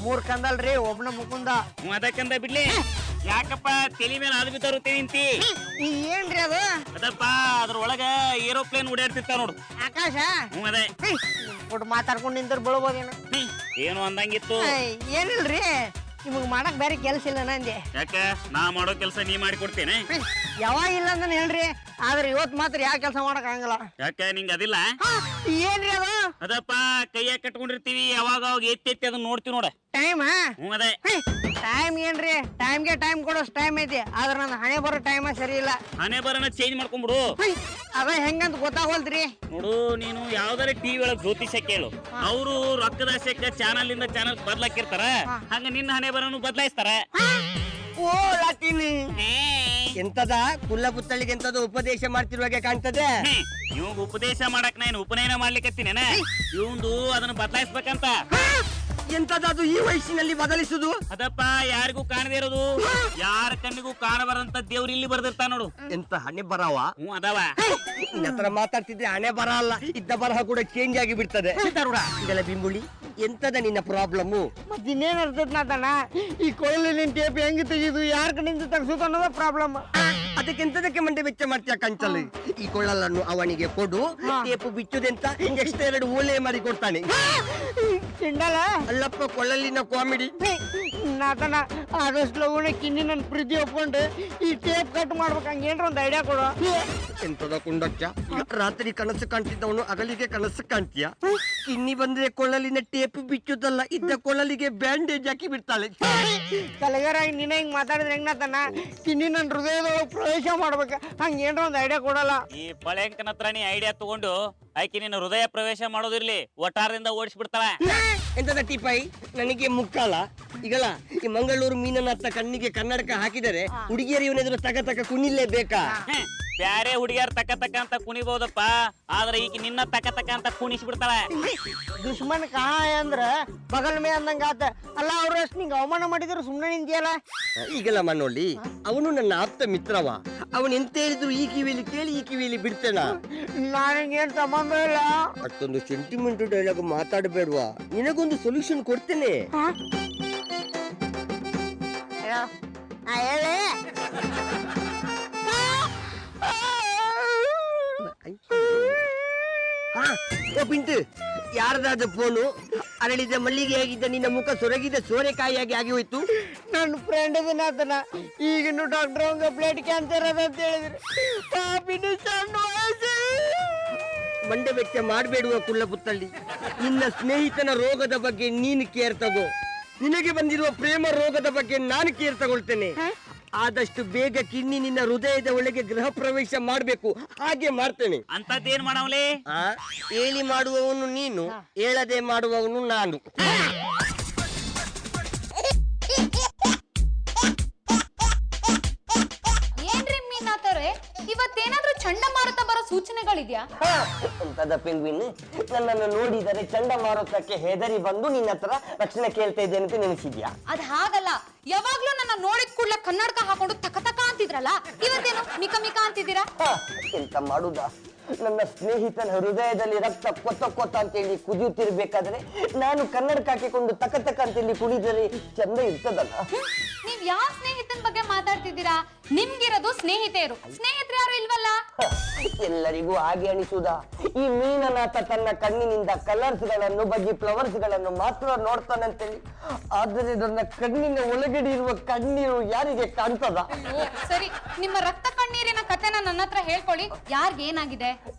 ಮೂರ್ಕಂದಲ್ರಿ ಒಬ್ನ ಮುಕುಂದ ಅದಕ್ಕಂದ ಬಿಡ್ಲಿ ಯಾಕಪ್ಪ ತಲಿ ಮೇಲೆ ಅದು ಬಿದ್ದವರು ನಿಂತಿ ಏನ್ರಿ ಅದು ಅದಪ್ಪ ಅದ್ರೊಳಗ ಏರೋಪ್ಲೇನ್ ಓಡಾಡ್ತಿರ್ತಾವ ನೋಡು ಆಕಾಶ ಅದೇ ಒಟ್ಟು ಮಾತಾಡ್ಕೊಂಡು ನಿಂತರ ಬೀಳ್ಬೋದೇನು ಏನು ಅಂದಂಗಿತ್ತು ಏನಿಲ್ರಿ ನಿಮಗ್ ಮಾಡಕ್ ಬೇರೆ ಕೆಲ್ಸ ಇಲ್ಲ ನಂದೆ ಯಾಕ ನಾ ಮಾಡೋ ಕೆಲಸ ನೀ ಮಾಡಿ ಕೊಡ್ತೇನೆ ಯಾವಾಗ ಇಲ್ಲ ಅಂದ್ ಹೇಳ್ರಿ ಆದ್ರೆ ಇವತ್ ಮಾತ್ರ ಯಾವ ಕೆಲಸ ಮಾಡಕ್ ಆಗಲ್ಲ ಯಾಕ ನಿಂಗ ಅದಿಲ್ಲ ಏನ್ರಿ ಅದು ಅದಪ್ಪ ಕೈಯಾಗ ಕಟ್ಕೊಂಡಿರ್ತೀವಿ ಯಾವಾಗ ಅವಾಗ ಎತ್ತಿ ಅದನ್ನ ನೋಡ್ತೀವಿ ನೋಡ ಟೈಮ್ ಅದೇ ಟೈಮ್ ಏನ್ರಿ ಟೈಮ್ಗೆ ಟೈಮ್ ಕೊಡೋಸ್ ಟೈಮ್ ಐತಿ ಆದ್ರ ನನ್ನ ಹಣೆ ಬರೋ ಟೈಮ್ ಸರಿ ಇಲ್ಲ ಹಣೆ ಬರನ ಚೇಂಜ್ ಮಾಡ್ಕೊಂಡ್ಬಿಡು ಅದ ಹೆಂಗಂತ ಗೊತ್ತಾಗೋಲ್ತ್ರಿ ನೋಡು ನೀನು ಯಾವ್ದಾರ ಟಿವಿ ಒಳಗ್ ಜ್ಯೋತಿಷ ಕೇಳು ಅವರು ರೊಕ್ಕದಾಸಕ್ಕ ಚಾನಲ್ ಇಂದ ಚಾನಲ್ ಬದ್ಲಾಕಿರ್ತಾರ ಹಂಗ ನಿನ್ನ ಹಣೆ ಬರನು ಬದಲಾಯಿಸ್ತಾರ ಓ ಲಾಟಿನಿ ಎಂತದ ಕುಲ್ಲ ಪುತ್ತಳಿಗೆ ಎಂತದ ಉಪದೇಶ ಮಾಡ್ತಿರುವಾಗೆ ಕಾಣ್ತದೆ ಇವಾಗ ಉಪದೇಶ ಮಾಡಕ್ ನಾನು ಉಪನಯನ ಮಾಡ್ಲಿಕ್ಕತ್ತೀನೇನ ಇವಂದು ಅದನ್ನ ಬದಲಾಯಿಸ್ಬೇಕಂತ ಎಂತದ ಅದು ಈ ವಯಸ್ಸಿನಲ್ಲಿ ಬದಲಿಸುದು ಅದಪ್ಪ ಯಾರಿಗೂ ಕಾಣದೇ ಇರೋದು ಯಾರ ಕಣ್ಣಿಗೂ ಕಾಣಬಾರಂತ ದೇವ್ರು ಇಲ್ಲಿ ಬರ್ದಿರ್ತಾ ನೋಡು ಎಂತ ಹಣೆ ಬರವ ಅದಾವ ನಿನ್ನ ಹತ್ರ ಮಾತಾಡ್ತಿದ್ರೆ ಹಣೆ ಬರ ಅಲ್ಲ ಇದ್ದ ಬರಹ ಕೂಡ ಚೇಂಜ್ ಆಗಿ ಬಿಡ್ತದೆ ಇದೆಲ್ಲ ಬಿಂಬುಳಿ ಎಂತದ ನಿನ್ನ ಪ್ರಾಬ್ಲಮ್ ಮತ್ತಿನ್ನೇನ್ ಇರ್ತೈತ್ ನಾತಣ್ಣ ಈ ಕೊಳಲಿನ ಟೇಪ್ ಹೆಂಗ್ ತೆಗಿದು ಯಾರ ಕಡೆಯಿಂದ ತೆಗ್ಸುತ್ತ ಅನ್ನೋದ ಪ್ರಾಬ್ಲಮ್ ಅದಕ್ಕೆ ಎಂತದಕ್ಕೆ ಮಂಡೆ ವೆಚ್ಚ ಮಾಡ್ತೀಯ ಕಂಚಲು ಈ ಕೊಳ್ಳಲನ್ನು ಅವನಿಗೆ ಕೊಡು ಟೇಪು ಬಿಚ್ಚುದೆಂತ ಎಕ್ಸ್ಟ್ರಾ 2 ಓಲೆ ಮಾಡಿ ಕೊಡ್ತಾನೆ ಚಿಂಡಲ ಅಲ್ಲಪ್ಪ ಕೊಳ್ಳಲಿನ ಕಾಮಿಡಿ ನಾತಣ್ಣ ಆದಷ್ಟು ಲಗುನ ಕಿನ್ನಿ ನನ್ನ ಪ್ರೀತಿ ಒಪ್ಕೊಂಡು ಈ ಟೇಪ್ ಕಟ್ ಮಾಡ್ಬೇಕು ಹಂಗೇನ್ರ ಒಂದು ಐಡಿಯಾ ಕೊಡು ಎಂತದ ಕುಂಡಚ್ಚ ರಾತ್ರಿ ಕನಸು ಕಾಣ್ತಿದ್ದವನು ಹಗಲಿಗೆ ಕನಸು ಕಾಣ್ತೀಯ ಕಿನ್ನಿ ಬಂದ್ರೆ ಕೊಳ್ಳಲಿನ ಟೇಪ್ ಬಿಚ್ಚುದಲ್ಲ ಇದ್ದ ಕೊಳ್ಳಲಿಗೆ ಬ್ಯಾಂಡೇಜ್ ಹಾಕಿ ಬಿಡ್ತಾಳೆ ತಲೆಗಾರಾಗಿ ನೀನ ಹಿಂಗ್ ಮಾತಾಡಿದ್ರೆ ಹೆಂಗ್ ನಾತಣ್ಣ ಕಿನ್ನಿ ನನ್ನ ಹೃದಯದೊಳಗೆ ಪ್ರವೇಶ ಮಾಡ್ಬೇಕು ಹಂಗೇನ್ರ ಒಂದು ಐಡಿಯಾ ಕೊಡಲ್ಲ ಈ ಪಳೆಂಕನ ಹತ್ರ ನೀ ಐಡಿಯಾ ತಗೊಂಡು ಆಯ್ಕೆ ನಿನ್ನ ಹೃದಯ ಪ್ರವೇಶ ಮಾಡೋದಿರ್ಲಿ ಒಟ್ಟಾರದಿಂದ ಓಡಿಸ್ಬಿಡ್ತಾಳ ಎಂತದ ಟಿಪಾಯಿ ನನಗೆ ಮುಕ್ಕಲ್ಲ ಈಗಲ್ಲ ಈ ಮಂಗಳೂರು ಮೀನನ್ನ ಹತ್ತ ಕಣ್ಣಿಗೆ ಕನ್ನಡಕ ಹಾಕಿದರೆ ಹುಡುಗಿಯರು ಇವನೆದುರು ತಕ ಕುಣಿಲೇ ಬೇಕಾ ಬ್ಯಾರೆ ಹುಡುಗಿಯರ್ ತಕ್ಕ ಅಂತ ಕುಣಿಬಹುದಪ್ಪ ಆದ್ರೆ ಈಗ ನಿನ್ನ ತಕ್ಕ ಅಂತ ಕುಣಿಸಿ ಬಿಡ್ತಾಳ ದುಶ್ಮನ್ ಕಾಣ ಅಂದ್ರ ಬಗಲ್ ಮೇ ಅಂದಂಗ ಆತ ಅಲ್ಲ ಅವ್ರ ಅಷ್ಟು ನಿಂಗೆ ಅವಮಾನ ಮಾಡಿದ್ರು ಸುಮ್ಮನೆ ನಿಂತಿಯಲ್ಲ ಈಗಲ್ಲ ಮನೋಳಿ ಅವನು ನನ್ನ ಆಪ್ತ ಮಿತ್ರವ ಅವನು ಎಂತ ಹೇಳಿದ್ರು ಈ ಕಿವಿಲಿ ಕೇಳಿ ಈ ಕಿವಿಲಿ ಬಿಡ್ತೇನ ನನಗೇನ್ ಸಂಬಂಧ ಇಲ್ಲ ಅಷ್ಟೊಂದು ಸೆಂಟಿಮೆಂಟ್ ಡೈಲಾಗ್ ಮಾತಾಡಬೇಡ್ವಾ ನಿನಗೊಂದು ಸೊಲ್ಯೂಷನ್ ಕೊಡ್ತೇನೆ ಹೇಳಿ ಓ ಪಿಂಟು ಯಾರ್ದಾದ ಫೋನು ಅರಳಿದ ಮಲ್ಲಿಗೆ ಆಗಿದ್ದ ನಿನ್ನ ಮುಖ ಸೊರಗಿದ ಸೋರೆಕಾಯಿಯಾಗಿ ಆಗಿ ಹೋಯ್ತು ನನ್ನ ಫ್ರೆಂಡ್ ಅದನ್ನ ಈಗಿನ ಡಾಕ್ಟರ್ ಅವಂಗ ಬ್ಲಡ್ ಕ್ಯಾನ್ಸರ್ ಅದ ಅಂತ ಹೇಳಿದ್ರು ಪಾಪಿನ ಸಣ್ಣ ವಯಸ್ಸು ಮಂಡೆ ವೆಚ್ಚ ಮಾಡಬೇಡುವ ಕುಳ್ಳ ಪುತ್ತಳ್ಳಿ ನಿನ್ನ ಸ್ನೇಹಿತನ ರೋಗದ ಬಗ್ಗೆ ನೀನು ಕೇರ್ ತಗೋ ನಿನಗೆ ಬಂದಿರುವ ಪ್ರೇಮ ರೋಗದ ಬಗ್ಗೆ ನಾನು ಕೇರ್ ತಗೊಳ್ತೇನೆ ಆದಷ್ಟು ಬೇಗ ಕಿನ್ನಿ ನಿನ್ನ ಹೃದಯದ ಒಳಗೆ ಗೃಹ ಪ್ರವೇಶ ಮಾಡ್ಬೇಕು ಹಾಗೆ ಮಾಡ್ತೇನೆ ಅಂತದ್ದೇನ್ ಮಾಡವಲಿ ಹೇಳಿ ಮಾಡುವವನು ನೀನು ಹೇಳದೆ ಮಾಡುವವನು ನಾನು ಏನ್ರಿ ಮೀನಾಥವ್ರೆ ಇವತ್ತೇನಾದ್ರೂ ಚಂಡಮಾರುತ ಬರೋ ಸೂಚನೆಗಳಿದ್ಯಾ ಅಂತದ ಪೆಂಗ್ವಿನ್ ನನ್ನನ್ನು ನೋಡಿದರೆ ಚಂಡಮಾರುತಕ್ಕೆ ಹೆದರಿ ಬಂದು ನಿನ್ನ ಹತ್ರ ರಕ್ಷಣೆ ಕೇಳ್ತಾ ಇದ್ದೇನೆ ಅಂತ ನೆನೆಸಿದ್ಯಾ ಅದ್ ಹಾಗಲ್ಲ ಯಾವಾಗ್ಲೂ ನನ್ನ ನೋಡಿದ ಕೂಡ್ಲೆ ಕನ್ನಡಕ ಹಾಕೊಂಡು ತಕ ಅಂತಿದ್ರಲ್ಲ ಇವತ್ತೇನು ಮಿಕ ಮಿಕ ಅಂತಿದ್ದೀರಾ ಎಂತ ಮಾಡುದಾ ನನ್ನ ಸ್ನೇಹಿತನ ಹೃದಯದಲ್ಲಿ ರಕ್ತ ಕೊತ್ತ ಅಂತೇಳಿ ಕುದಿಯುತ್ತಿರ್ಬೇಕಾದ್ರೆ ನಾನು ಕನ್ನಡಕ ಹಾಕಿಕೊಂಡು ತಕ ಅಂತೇಳಿ ಕುಡಿದರೆ ಚಂದ ಇರ್ತದಲ್ಲ ನೀವ್ ಯಾವ ಸ್ನೇಹಿತನ ಬಗ್ಗೆ ಮಾತಾಡ್ತಿದ್ದೀರಾ ನಿಮ್ಗಿರೋದು ಸ್ನೇಹಿತೆಯರು ಸ್ನೇಹಿತರು ಯಾರು ಇಲ್ವಲ್ಲ ಎಲ್ಲರಿಗೂ ಹಾಗೆ ಅನಿಸುವುದಾ ಈ ಮೀನನಾಥ ತನ್ನ ಕಣ್ಣಿನಿಂದ ಕಲರ್ಸ್ ಗಳನ್ನು ಬಗ್ಗಿ ಫ್ಲವರ್ಸ್ ಗಳನ್ನು ಮಾತ್ರ ನೋಡ್ತಾನಂತೇಳಿ ಆದರೆ ನನ್ನ ಕಣ್ಣಿನ ಒಳಗಡೆ ಇರುವ ಕಣ್ಣೀರು ಯಾರಿಗೆ ಕಾಣ್ತದ ಸರಿ ನಿಮ್ಮ ರಕ್ತ ಕಣ್ಣೀರಿನ ಕಥೆನ ನನ್ನ ಹತ್ರ ಹೇಳ್ಕೊಳ್ಳಿ ಯಾರಿಗೇನಾಗಿದೆ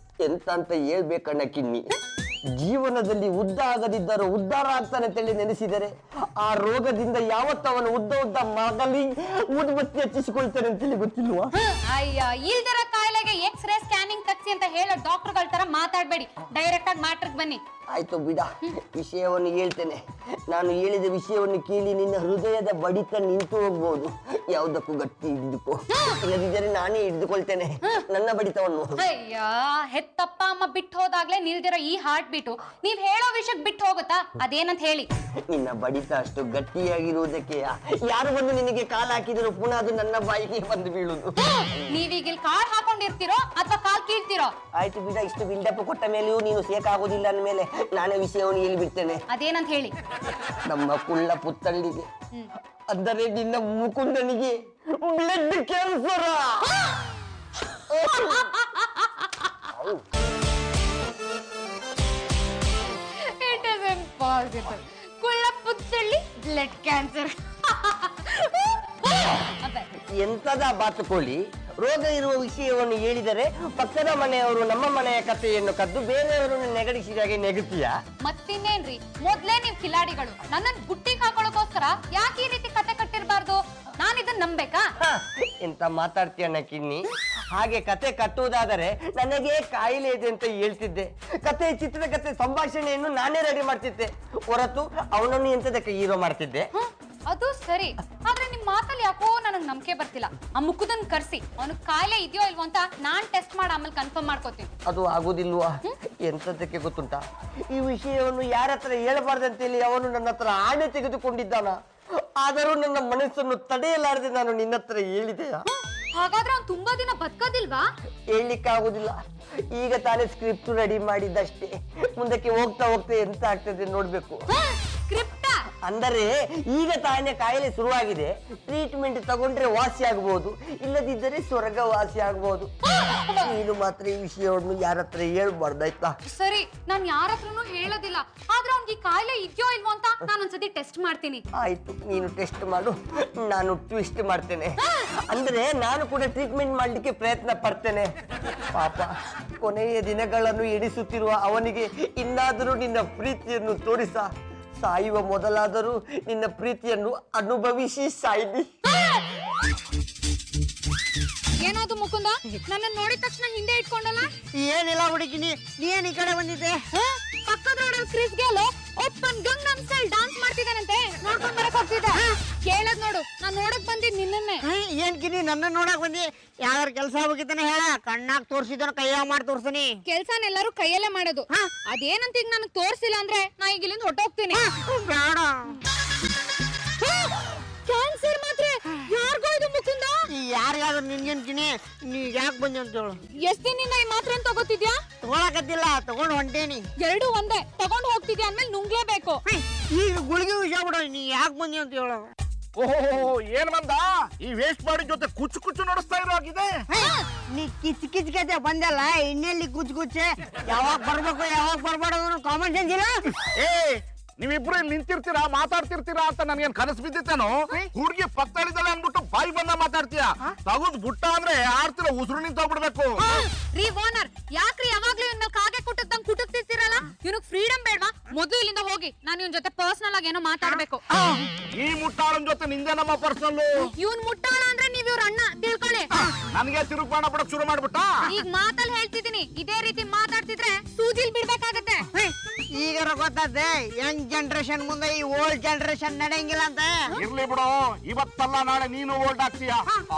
ಎಂತ ಅಂತ ಹೇಳ್ಬೇಕಣ್ಣ ಕಿನ್ನಿ ಜೀವನದಲ್ಲಿ ಉದ್ದ ಆಗದಿದ್ದರೂ ಉದ್ಧಾರ ಆಗ್ತಾನೆ ಅಂತೇಳಿ ನೆನೆಸಿದರೆ ಆ ರೋಗದಿಂದ ಯಾವತ್ತವನು ಉದ್ದ ಮಗಲಿ ಊದುಬತ್ತಿ ಹಚ್ಚಿಸಿಕೊಳ್ತಾನೆ ಅಂತೇಳಿ ಗೊತ್ತಿಲ್ವಾ ಅಯ್ಯ ಇಲ್ದರ ಕಾಯಿಲೆಗೆ ಎಕ್ಸ್ರೇ ಸ್ಕ್ಯಾನಿಂಗ್ ತಗ್ಸಿ ಅಂತ ಹೇಳೋ ಡಾಕ್ಟರ್ಗಳ ತರ ಮಾತಾಡ್ಬೇಡಿ ಡೈರೆಕ್ಟ್ ಆಗಿ ಮ್ಯಾಟ್ರಿಗೆ ಬನ್ನಿ ಆಯ್ತು ಬಿಡ ವಿಷಯವನ್ನು ಹೇಳ್ತೇನೆ ನಾನು ಹೇಳಿದ ವಿಷಯವನ್ನು ಕೇಳಿ ನಿನ್ನ ಹೃದಯದ ಬಡಿತ ನಿಂತು ಹೋಗ್ಬಹುದು ಯಾವುದಕ್ಕೂ ಗಟ್ಟಿ ಹಿಡಿದುಕೋ ಇಲ್ಲದಿದ್ದರೆ ನಾನೇ ಹಿಡಿದುಕೊಳ್ತೇನೆ ನನ್ನ ಬಡಿತವನ್ನು ಅಯ್ಯ ಹೆತ್ತಪ್ಪ ಅಮ್ಮ ಬಿಟ್ಟು ಹೋದಾಗ್ಲೇ ನಿಲ್ದಿರೋ ಈ ಹಾರ್ಟ್ ಬೀಟು ನೀವ್ ಹೇಳೋ ವಿಷಯಕ್ಕೆ ಬಿಟ್ಟು ಹೋಗುತ್ತಾ ಅದೇನಂತ ಹೇಳಿ ನಿನ್ನ ಬಡಿತ ಅಷ್ಟು ಗಟ್ಟಿಯಾಗಿರುವುದಕ್ಕೆ ಯಾರು ಬಂದು ನಿನಗೆ ಕಾಲು ಹಾಕಿದ್ರು ಪುನಃ ಅದು ನನ್ನ ಬಾಯಿಗೆ ಬಂದು ಬೀಳುದು ನೀವೀಗ ಇಲ್ಲಿ ಕಾಲ್ ಹಾಕೊಂಡಿರ್ತೀರೋ ಅಥವಾ ಕಾಲ್ ಕೀಳ್ತಿರೋ? ಆಯ್ತು ಬಿಡ, ಇಷ್ಟು ಬಿಲ್ಡಪ್ ಕೊಟ್ಟ ಮೇಲೆಯೂ ನೀನು ಸೇಕ್ ಆಗೋದಿಲ್ಲ ಅಂದ್ಮೇಲೆ ನಾನೇ ವಿಷಯವನ್ನು ಹೇಳ್ಬಿಡ್ತೇನೆ. ಅದೇನಂತ ಹೇಳಿ. ನಮ್ಮ ಕುಳ್ಳ ಪುತ್ತಳ್ಳಿಗೆ, ಅಂದರೆ ನಿನ್ನ ಮುಕುಂದನಿಗೆ blood cancer. It is impossible. ಕುಳ್ಳ ಪುತ್ತಳ್ಳಿ ಬ್ಲಡ್ ಕ್ಯಾನ್ಸರ್. ಎಂತದ ಬಾತುಕೋಳಿ, ರೋಗ ಇರುವ ವಿಷಯವನ್ನು ಹೇಳಿದರೆ ಪಕ್ಕದ ಮನೆಯವರು ನಮ್ಮ ಮನೆಯ ಕಥೆಯನ್ನು ಕದ್ದು ಬೇರೆಯವರನ್ನು ನೆಗಡಿಸಿದಾಗೆ ನೆಗುತ್ತೀಯಾ? ಮತ್ತಿನ್ನೇನ್ರಿ, ಮೊದ್ಲೇ ನೀವ್ ಕಿಲಾಡಿಗಳು. ನನ್ನನ್ ಬುಟ್ಟಿಗೆ ಹಾಕೊಳ್ಳೋಕೋಸ್ಕರ ಯಾಕೆ ಈ ರೀತಿ ಕತೆ ಕಟ್ಟಿರ್ಬಾರ್ದು? ನಾನ್ ಇದನ್ನ ನಂಬೇಕಾ? ಎಂತ ಮಾತಾಡ್ತೀಯಣ್ಣ ಕಿನ್ನಿ. ಹಾಗೆ ಕತೆ ಕಟ್ಟುವುದಾದರೆ ನನಗೆ ಕಾಯಿಲೆ ಇದೆ ಅಂತ ಹೇಳ್ತಿದ್ದೆ. ಕತೆ, ಚಿತ್ರಕಥೆ, ಸಂಭಾಷಣೆಯನ್ನು ನಾನೇ ರೆಡಿ ಮಾಡ್ತಿದ್ದೆ ಹೊರತು ಅವನನ್ನು ಎಂತದಕ್ಕೆ ಹೀರೋ ಮಾಡ್ತಿದ್ದೆ. ಅದು ಸರಿ, ಆದ್ರೆ ನಿಮ್ ಮಾತಲ್ಲಿ ಯಾಕೋ ನನಗ್ ನಂಬಿಕೆ ಬರ್ತಿಲ್ಲ. ಆ ಮುಕುದನ್ ಕರ್ಸಿ ಅವನಿಗೆ ಕಾಯಿಲೆ ಇದೆಯೋ ಇಲ್ವೋ ಅಂತ ನಾನ್ ಟೆಸ್ಟ್ ಮಾಡಿ ಆಮೇಲೆ ಕನ್ಫರ್ಮ್ ಮಾಡ್ಕೋತೀನಿ. ಅದು ಆಗುದಿಲ್ವಾ? ಎಂತದಕ್ಕೆ ಗೊತ್ತುಂಟಾ, ಈ ವಿಷಯವನ್ನು ಯಾರ ಹತ್ರ ಹೇಳಬಾರ್ದಂತೇಳಿ ಅವನು ನನ್ನ ಹತ್ರ ಆಣೆ ತೆಗೆದುಕೊಂಡಿದ್ದಾನ. ಆದರೂ ನನ್ನ ಮನಸ್ಸನ್ನು ತಡೆಯಲಾರದೆ ನಾನು ನಿನ್ನ ಹತ್ರ ಹೇಳಿದೆಯಾ? ಹಾಗಾದ್ರೆ ಅವ್ನು ತುಂಬಾ ದಿನ ಬದುಕೋದಿಲ್ವಾ? ಹೇಳಲಿಕ್ಕಾಗುದಿಲ್ಲ. ಈಗ ತಾನೇ ಸ್ಕ್ರಿಪ್ಟ್ ರೆಡಿ ಮಾಡಿದ್ದಷ್ಟೇ. ಮುಂದಕ್ಕೆ ಹೋಗ್ತಾ ಹೋಗ್ತಾ ಎಂತ ಆಗ್ತದೆ ನೋಡ್ಬೇಕು. ಸ್ಕ್ರಿಪ್ಟ್ ಅಂದರೆ ಈಗ ತಾನೇ ಕಾಯಿಲೆ ಶುರುವಾಗಿದೆ, ಟ್ರೀಟ್ಮೆಂಟ್ ತಗೊಂಡ್ರೆ ವಾಸಿ ಆಗ್ಬಹುದು, ಇಲ್ಲದಿದ್ದರೆ ಸ್ವರ್ಗ ವಾಸಿ ಆಗ್ಬಹುದು. ನೀನು ಮಾತ್ರ ಈ ವಿಷಯವನ್ನು ಯಾರ ಹತ್ರ ಹೇಳ್ಬಾರ್ದಾಯ್ತಾ? ಸರಿ, ನಾನ್ ಯಾರ ಹತ್ರನೂ ಹೇಳೋದಿಲ್ಲ. ಆದ್ರೆ ಅವ್ನಿಗೆ ಕಾಯಿಲೆ ಇದೆಯೋ ಇಲ್ವೋ ಅಂತ ನಾನೊಂದ್ಸತಿ ಟೆಸ್ಟ್ ಮಾಡ್ತೀನಿ. ಆಯ್ತು, ನೀನು ಟೆಸ್ಟ್ ಮಾಡು, ನಾನು ಟ್ವಿಸ್ಟ್ ಮಾಡ್ತೇನೆ. ಅಂದ್ರೆ ನಾನು ಕೂಡ ಟ್ರೀಟ್ಮೆಂಟ್ ಮಾಡ್ಲಿಕ್ಕೆ ಪ್ರಯತ್ನ ಪಡ್ತೇನೆ. ಪಾಪ, ಕೊನೆಯ ದಿನಗಳನ್ನು ಎಣಿಸುತ್ತಿರುವ ಅವನಿಗೆ ಇನ್ನಾದರೂ ನಿನ್ನ ಪ್ರೀತಿಯನ್ನು ತೋರಿಸ. ಸಾಯುವ ಮೊದಲಾದರೂ ನಿನ್ನ ಪ್ರೀತಿಯನ್ನು ಅನುಭವಿಸಿ ಸಾಯ್ಲಿ. ಏನಾದ್ರು ಮುಕುಂದ, ನನ್ನ ನೋಡಿದ ತಕ್ಷಣ ಹಿಂದೆ ಇಟ್ಕೊಂಡಲ್ಲ? ಏನಿಲ್ಲ ಹುಡುಗಿನಿ, ನೀನ್ ಈ ಕಡೆ ಬಂದಿದ್ದೆ? ಪಕ್ಕದ ರೋಡಲ್ಲಿ Chris Gayle open Gangnam style dance ಮಾಡ್ತಿದ್ದಾನಂತೆ, ನೋಡ್ಕೊಂಡ್ ಬರಕ್ ಹೋಗ್ತಿದ್ದೆ. ಕೇಳದ್ ನೋಡು, ನಾನ್ ನೋಡಕ್ ಬಂದಿದ್ ನಿನ್ನನ್ನೇ. ಏನ್ ಕಿನಿ ನನ್ನ ನೋಡಕ್ ಬಂದಿ? ಯಾವ್ದಾರ ಕೆಲಸ ಹೋಗಿದ್ದಾನೆ ಹೇಳ, ಕಣ್ಣಾಗ ತೋರ್ಸಿದನ ಕೈಯಾಗ ಮಾಡಿ ತೋರ್ಸನಿ. ಕೆಲ್ಸನೆಲ್ಲರೂ ಕೈಯಲ್ಲೇ ಮಾಡೋದು. ಅದೇನಂತ ಈಗ ನನಗ್ ತೋರ್ಸಿಲ್ಲ ಅಂದ್ರೆ ನಾ ಈಗ ಇಲ್ಲಿಂದ ಹೊಟ್ಟೋಗ್ತೀನಿ. ಬೇಡ, ಕ್ಯಾನ್ಸರ್ ಮಾತ್ರ ಯಾರಿಗೋ ಇದು ಮುಕುಂದ? ಯಾರಿಗಾದ್ರು ನಿನ್ಗೇನ್ ಕಿನಿ, ನೀ ಯಾಕೆ ಬಂದಿ ಅಂತ ಹೇಳು. ಎಷ್ಟ್ ದಿನದಿಂದ ಈ ಮಾತ್ರ ತಗೋತಿದ್ಯಾ? ತಗೊಳಕತ್ತಿಲ್ಲ, ತಗೊಂಡ್ ಹೊಂಟೇನಿ. ಎರಡು ಒಂದೇ, ತಗೊಂಡ್ ಹೋಗ್ತಿದ್ಯಾ ಅಂದ್ಮೇಲೆ ನುಂಗ್ಲೇಬೇಕು. ಈಗ ಗುಳಿಗೆ ವಿಷಯ ಬಿಡ, ನೀ ಯಾಕೆ ಬಂದಿ ಅಂತ ಹೇಳು. ಓಹೋ, ಏನ್ ಬಂದ ಈ ವೇಸ್ಟ್ ಬಾಡಿ ಜೊತೆ ಕುಚ್ಚು ಕುಚ್ಚು ನಡೆಸ್ತಾ ಇರೋ ಆಗಿದೆ. ನೀ ಕಿಚ್ ಕಿಚ್ ಕತೆ ಬಂದಲ್ಲ, ಇನ್ನೆಲ್ಲಿ ಕುಚ್ ಕುಚ್ಚೆ. ಯಾವಾಗ ಬರ್ಬೇಕು ಯಾವಾಗ ಬರ್ಬಾರ್ದು ಕಾಮನ್ ಸೆನ್ಸ್ ಇಲ್ಲ. ಏ, ನೀವಿಬ್ರು ಇಲ್ಲಿ ನಿಂತಿರ್ತೀರಾ, ಮಾತಾಡ್ತಿರ್ತೀರಾ ಅಂತ ನನ್ಗೇನ್ ಕನಸು ಬಿದ್ದಿತ್ತೇನೋ? ಹುಡುಗಿ ಪಕ್ಕದಲ್ಲಿದ್ದಾಳೆ ಅನ್ಬಿಟ್ಟು ಬಾಯಿ ಬಂದ ಮಾತಾಡ್ತೀಯ. ತಗದ್ ಬುಟ್ಟ ಅಂದ್ರೆ ಆಡ್ತಿರ ಉಸಿರು ನಿಂತೋಗ್ಬಿಡ್ಬೇಕು. ರೀ ಓನರ್, ಯಾಕ್ರಿ ಯಾವಾಗ್ಲೂ ಇವ್ನ ಕಾಗೆ ಕುಟ್ಟದಂಗ್ ಕುಟುಕ್ತಿರ್ತೀರಲ್ಲ? ಇವ್ನಿಗ್ ಫ್ರೀಡಮ್ ಬೇಡ್ವಾ? ಮೊದ್ಲು ಇಲ್ಲಿಂದ ಹೋಗಿ, ನಾನು ಇವ್ನ ಜೊತೆ ಪರ್ಸನಲ್ ಆಗಿ ಏನೋ ಮಾತಾಡ್ಬೇಕು. ಈ ಮುಟ್ಟಾಳನ್ ಜೊತೆ ನಿಂದೆ ನಮ್ಮ ಪರ್ಸನಲ್. ಇವ್ನ್ ಮುಟ್ಟಾಳ ಅಂದ್ರೆ ನೀವ್ ಇವ್ರ ಅಣ್ಣ ತಿಳ್ಕೊಳ್ಳಿ. ನನ್ಗೆ ತಿರುಗ್ಬಾಣ ಬಿಡಕ್ ಶುರು ಮಾಡ್ಬಿಟ್ಟ. ಈಗ ಮಾತಲ್ಲಿ ಹೇಳ್ತಿದ್ದೀನಿ, ಇದೇ ರೀತಿ ಮಾತಾಡ್ತಿದ್ರೆ ಸೂಜಿಲ್ ಬಿಡ್ಬೇಕಾಗತ್ತೆ. ಈಗಾರ ಗೊತ್ತಾದೆ ಯಂಗ್ ಜನರೇಷನ್ ಮುಂದೆ ಈ ಓಲ್ಡ್ ಜನರೇಷನ್ ನಡೆಯಂಗಿಲ್ಲ ಅಂತ. ಇರ್ಲಿ ಬಿಡು, ಇವತ್ತಲ್ಲ ನಾಳೆ ನೀನು ಓಲ್ಡ್ ಆಗ್ತೀಯ.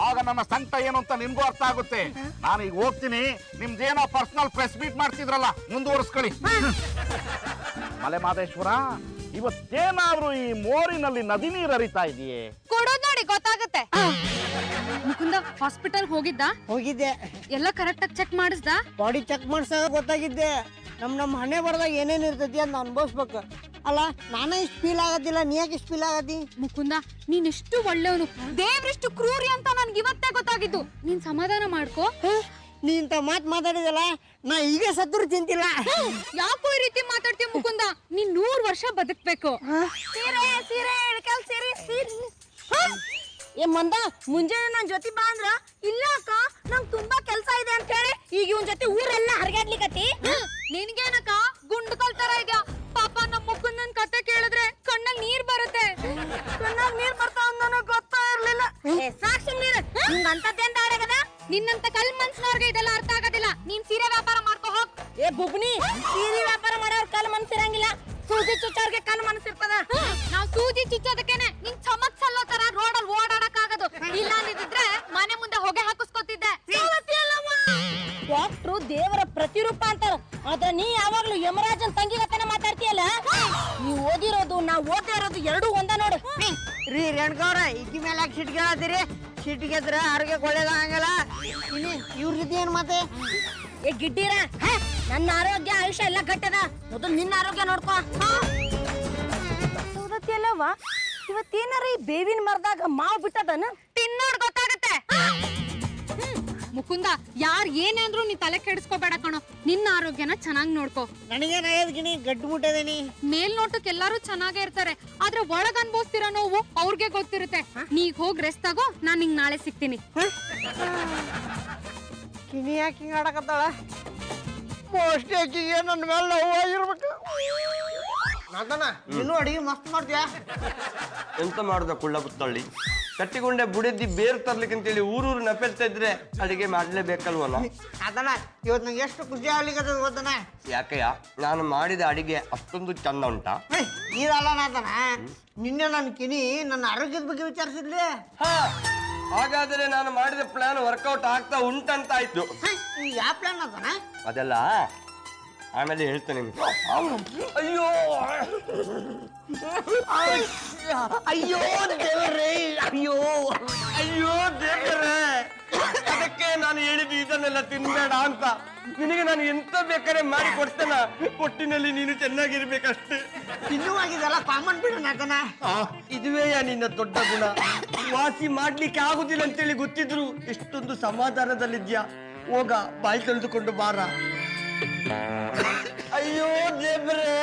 ಆಗ ನನ್ನ ಸಂಕಟ ಏನು ಅಂತ ನಿನ್ಗೂ ಅರ್ಥ ಆಗುತ್ತೆ. ನಾನು ಈಗ ಹೋಗ್ತೀನಿ, ನಿಮ್ದೇನೋ personal press meet ಮಾಡ್ತಿದ್ರಲ್ಲ, ಮುಂದುವರಿಸ್ಕೊಳ್ಳಿ. Male Madeshwara, ಇವತ್ತೇನಾದ್ರೂ ಈ ಮೋರಿನಲ್ಲಿ ನದಿ ನೀರು ಹರಿತಾ ಇದೆಯೇ? ಕೊಡೋದ್ ನೋಡಿ ಗೊತ್ತಾಗತ್ತೆ. ಮುಕುಂದ ಹಾಸ್ಪಿಟಲ್ ಹೋಗಿದ್ದೆ, ಎಲ್ಲ ಕರೆಕ್ಟ್ ಆಗಿ ಚೆಕ್ ಮಾಡಿಸ್ದ? ಬಾಡಿ ಚೆಕ್ ಮಾಡ್ಸಾಗ ಗೊತ್ತಾಗಿದ್ದೆ. ನಮ್ಮ ಹಣೆ ಬರ್ದಾಗ ಏನೇನ್ ಇರ್ತೈತಿ ಅಂತ ಅನ್ಭವಿಸ್ಬೇಕು. ಅಲ್ಲ, ನಾನೇ ಇಷ್ಟು ಫೀಲ್ ಆಗತ್ತಿಲ್ಲ, ನೀ ಯಾಕೆ ಇಷ್ಟು ಫೀಲ್ ಆಗತಿ? ಮುಕುಂದ, ನೀನ್ ಎಷ್ಟು ಒಳ್ಳೆಯವನು, ದೇವ್ರೆಷ್ಟು ಕ್ರೂರಿ ಅಂತ ನನ್ಗೆ ಇವತ್ತೇ ಗೊತ್ತಾಗಿದ್ದು. ನೀನ್ ಸಮಾಧಾನ ಮಾಡ್ಕೋ. ನೀ ಇಂತ ಮಾತಾಡಿದಲ್ಲ, ನಾ ಈಗ ಸತ್ರು ಚಿಂತಿಲ್ಲ. ಯಾಕೋ ಈ ರೀತಿ ಮಾತಾಡ್ತೀಯ ಮುಕುಂದ? ನೀನ್ 100 ವರ್ಷ ಬದುಕ್ಬೇಕು. ಏ ಮಂದ, ಮುಂಜಾನೆ ನನ್ ಜೊತೆ ಬಾ ಅಂದ್ರ ಇಲ್ಲ ಅಕ್ಕ, ನಂಗ್ ತುಂಬಾ ಕೆಲ್ಸ ಇದೆ ಅಂತ ಹೇಳಿ ಈಗ ಇವನ್ ಜೊತೆ ಊರೆಲ್ಲ ಹರಗಾಡ್ಲಿಕತ್ತಿ. ನಿನ್ಗೇನಕ್ಕ ಗುಂಡು ಕಲ್ತರ ಇದೆಯಾ? ಪಾಪ ನಮ್ಮ ಮುಕುಂದನ್ ಕತೆ ಕೇಳಿದ್ರೆ ಕಣ್ಣಲ್ಲಿ ನೀರ್ ಬರುತ್ತೆ. ಕಣ್ಣಾಗ ನೀರ್ ಬರ್ತಾವ ನನಗ್ ಗೊತ್ತಾ ಇರ್ಲಿಲ್ಲ. ಸಾಕ್ಷಿ ನೀರ್ ನಿಂಗ್ ಅಂತದ್ದೇಂತ ಆಡಗದ? ನಿನ್ನಂತ ಕಲ್ ಮನ್ಸಿನವ್ರಿಗೆ ಇದೆಲ್ಲ ಅರ್ಥ ಆಗೋದಿಲ್ಲ. ನೀನ್ ಸೀರೆ ವ್ಯಾಪಾರ ಮಾಡ್ಕೋ ಹೋಗ್. ಏ ಬುಗ್ನಿ, ಸೀರೆ ವ್ಯಾಪಾರ ಮಾಡೋರ್ ಕಲ್ ಮನ್ಸಿರಂಗಿಲ್ಲ, ಸೂಜಿ ಚುಚ್ಚಾರ್ಗೆ ಕಣ್ ಮನ್ಸಿರ್ತದ. ನಾವ್ ಸೂಜಿ ಚುಚ್ಚೋದಕ್ಕೇನೆ ನಿನ್ ಚಮಕ್ ಸಲ್ಲೋ ತರ ರೋಡಲ್ಲಿ ಓಡಾಡಕ್ ಆಗೋದು. ಇಲ್ಲ ಅಂದಿದ್ರೆ ಮನೆ ಮುಂದೆ ಹೊಗೆ ಹಾಕಿಸ್ಕೊತಿದ್ದೆ. ಡಾಕ್ಟ್ರು ದೇವರ ಪ್ರತಿರೂಪ ಅಂತಾರ, ಆದ್ರೆ ನೀ ಯಾವಾಗ್ಲೂ ಯಮರಾಜನ್ ತಂಗಿಗತನ ಮಾತಾಡ್ತೀಯಲ್ಲ. ನೀವ್ ಓದಿರೋದು ನಾ ಓದ್ತಾ ಇರೋದು ಎರಡೂ ಒಂದ ನೋಡು. ರೀ ರೇಣುಕವ್ರ, ಇಕ್ಕಿ ಮೇಲೆ ಯಾಕೆ ಸಿಟ್ ಕೇಳತ್ತೀರಿ? ಸಿಟ್ಟಿಗೆದ್ರೆ ಆರೋಗ್ಯಕ್ಕೆ ಒಳ್ಳೇದಾಗಲ್ಲ. ಇವ್ರ ಜೊತೆ ಏನ್ ಮಾತೆ? ಏ ಗಿಡ್ಡಿರ ನನ್ನ ಆರೋಗ್ಯ ಆಯುಷ್ಯ ಎಲ್ಲ ಗಟ್ಟದ, ಮೊದಲು ನಿನ್ನ ಆರೋಗ್ಯ ನೋಡ್ಕೋ. ಸೌದತ್ತಿ ಅಲ್ಲವ್ವ, ಇವತ್ತೇನಾರ ಈ ಬೇವಿನ ಮರದಾಗ ಮಾವು ಬಿಟ್ಟದನ ತಿನ್ನೋಡ್ ಗೊತ್ತಾಗತ್ತೆ. ಮುಕುಂದ, ಯಾರ್ ಏನೇ ಅಂದ್ರೂ ನೀ ತಲೆ ಕೆಡಿಸ್ಕೋಬೇಡ ಕಣೋ. ನಿನ್ನ ಆರೋಗ್ಯನ ಚೆನ್ನಾಗಿ ನೋಡ್ಕೋ. ನನಗೇನಾಗ್ಯದ ಗಿಣಿ, ಗಡ್ಡು ಮುಟ್ಟದೇನಿ. ಮೇಲ್ನೋಟಕ್ಕೆ ಎಲ್ಲಾರು ಚೆನ್ನಾಗೇ ಇರ್ತಾರೆ, ಆದ್ರೆ ಒಳಗ್ ಅನ್ಭವಿಸ್ತಿರೋ ನೋವು ಅವ್ರಿಗೆ ಗೊತ್ತಿರುತ್ತೆ. ನೀಗ್ ಹೋಗ್ ರೆಸ್ಟ್ ತಗೋ, ನಾನ್ ನಿಂಗ್ ನಾಳೆ ಸಿಗ್ತೀನಿ. ಕಿಣಿ ಯಾಕೆ ಹಿಂಗ ಆಡಕತ್ತಾಳ? ಮೋಸ್ಟ್ಲಿ ಆಕಿಗೆ ನನ್ನ ಮೇಲೆ ನೋವು ಆಗಿರ್ಬೇಕು. ನಾದನ ನೀನು ಅಡಿಗೆ ಮಸ್ತ್ ಮಾಡ್ತೀಯಾ? ಎಂತ ಮಾಡುದ ಕುಳ್ಳ ಪುತ್ತಳ್ಳಿ, ಕಟ್ಟಿಕೊಂಡೆ ಬುಡಿದ್ದಿ ಬೇರ್ ತರ್ಲಿಕ್ಕೆ ಅಂತೇಳಿ ಊರೂರು ನಪೆಲ್ತಾ ಇದ್ರೆ ಅಡಿಗೆ ಮಾಡ್ಲೇಬೇಕಲ್ವಲ್ಲ. ಅದನ್ನ ಇವತ್ತು ನಂಗೆ ಎಷ್ಟು ಖುಷಿ ಆಗ್ಲಿಕ್ಕೆ ಗೊತ್ತನ? ಯಾಕೆಯ ನಾನು ಮಾಡಿದ ಅಡಿಗೆ ಅಷ್ಟೊಂದು ಚಂದ ಉಂಟಾ? ಇದಲ್ಲ ನಾದನ, ನಿನ್ನೆ ನನ್ನ ಕಿಣಿ ನನ್ನ ಆರೋಗ್ಯದ ಬಗ್ಗೆ ವಿಚಾರಿಸಿದ್ಲಿ. ಹಾಗಾದ್ರೆ ನಾನು ಮಾಡಿದ ಪ್ಲಾನ್ ವರ್ಕೌಟ್ ಆಗ್ತಾ ಉಂಟಂತ ಆಯ್ತು. ಯಾವ ಪ್ಲಾನ್ ಅದನ? ಅದೆಲ್ಲ ಆಮೇಲೆ ಹೇಳ್ತೇನೆ ನಿಮ್ಗೆ. ಅಯ್ಯೋ ಅಯ್ಯೋ ದೇವರೇ, ಅಯ್ಯೋ ಅಯ್ಯೋ ದೇವರೇ, ಅದಕ್ಕೆ ನಾನು ಹೇಳಿದ್ದು ಇದನ್ನೆಲ್ಲ ತಿನ್ಬೇಡ ಅಂತ. ನಿನಗೆ ನಾನು ಎಂತ ಬೇಕಾದ್ರೆ ಮಾಡಿ ಕೊಡ್ತೇನ, ಒಟ್ಟಿನಲ್ಲಿ ನೀನು ಚೆನ್ನಾಗಿರ್ಬೇಕಷ್ಟೇ. ತಿನ್ನುವಾಗಿದೆಲ್ಲ ಕಾಮನ್ ಬಿಡು ನಾದನ. ಇದುವೇ ನಿನ್ನ ದೊಡ್ಡ ಗುಣ. ವಾಸಿ ಮಾಡ್ಲಿಕ್ಕೆ ಆಗುದಿಲ್ಲ ಅಂತೇಳಿ ಗೊತ್ತಿದ್ರು ಎಷ್ಟೊಂದು ಸಮಾಧಾನದಲ್ಲಿದ್ಯಾ. ಹೋಗ ಬಾಯಿ ತೊಳೆದುಕೊಂಡು ಬಾರ. ಅಯ್ಯೋ ದೇವ್ರೇ,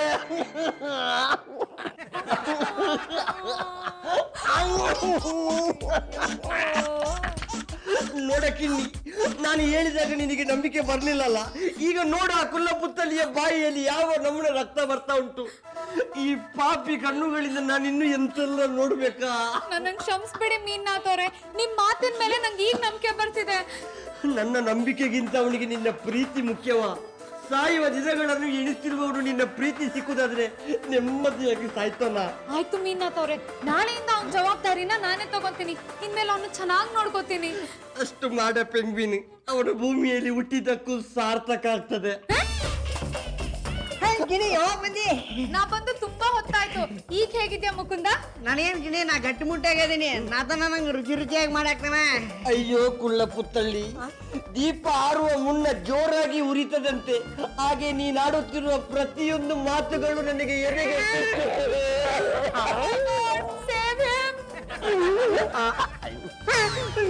ನೋಡಕ್ಕಿನ್ನಿ, ನಾನು ಹೇಳಿದಾಗ ನಿನಗೆ ನಂಬಿಕೆ ಬರ್ಲಿಲ್ಲಲ್ಲ. ಈಗ ನೋಡ ಕುಲ್ಲ ಪುತ್ತಲಿಯ ಬಾಯಿಯಲ್ಲಿ ಯಾವ ನಮೂನೆ ರಕ್ತ ಬರ್ತಾ ಉಂಟು. ಈ ಪಾಪಿ ಕಣ್ಣುಗಳಿಂದ ನಾನು ಇನ್ನು ಎಂತೆಲ್ಲ ನೋಡ್ಬೇಕಾ? ನನ್ನ ಕ್ಷಮಿಸ್ಬಿಡಿ ಮೀನಾಥವ್ರೆ, ನಿಮ್ ಮಾತಿನ ಮೇಲೆ ನಂಗೆ ಈಗ ನಂಬಿಕೆ ಬರ್ತಿದೆ. ನನ್ನ ನಂಬಿಕೆಗಿಂತ ಅವನಿಗೆ ನಿನ್ನ ಪ್ರೀತಿ ಮುಖ್ಯವಾ? ಸಾಯುವ ದಿನಗಳನ್ನು ಎಣಿಸ್ತಿರುವವನು ನಿನ್ನ ಪ್ರೀತಿ ಸಿಕ್ಕುದಾದ್ರೆ ನೆಮ್ಮದಿಯಾಗಿ ಸಾಯ್ತಾನ. ಆಯ್ತು ಮೀನಾಥವ್ರೆ, ನಾಳೆಯಿಂದ ಅವ್ನ ಜವಾಬ್ದಾರಿನ ನಾನೇ ತಗೋತೀನಿ. ಇನ್ಮೇಲೆ ಅವನು ಚೆನ್ನಾಗಿ ನೋಡ್ಕೋತೀನಿ. ಅಷ್ಟು ಮಾಡ ಪೆಂಗ್ವಿನ್, ಅವನು ಭೂಮಿಯಲ್ಲಿ ಹುಟ್ಟಿದ್ದಕ್ಕೂ ಸಾರ್ಥಕ ಆಗ್ತದೆ. ಗಿಣಿ ಯಾವಾಗ ಬಂದಿ? ನಾ ಬಂದು ತುಂಬಾ ಹೊತ್ತಾಯ್ತು. ಈಗ ಹೇಗಿದ್ಯಾ ಮುಕುಂದ? ನಾನೇನ್ ಗಿಣಿ, ನಾ ಗಟ್ಟಿ ಮುಟ್ಟಾಗಿದ್ದೀನಿ. ನಾದನ ನಂಗೆ ರುಚಿ ರುಚಿಯಾಗಿ ಮಾಡಾಕ್ತಾನ. ಅಯ್ಯೋ ಕುಳ್ಳ ಪುತ್ತಳ್ಳಿ, ದೀಪ ಆರುವ ಮುನ್ನ ಜೋರಾಗಿ ಉರಿತದಂತೆ. ಹಾಗೆ ನೀನಾಡುತ್ತಿರುವ ಪ್ರತಿಯೊಂದು ಮಾತುಗಳು ನನಗೆ ಎದೆಗೆ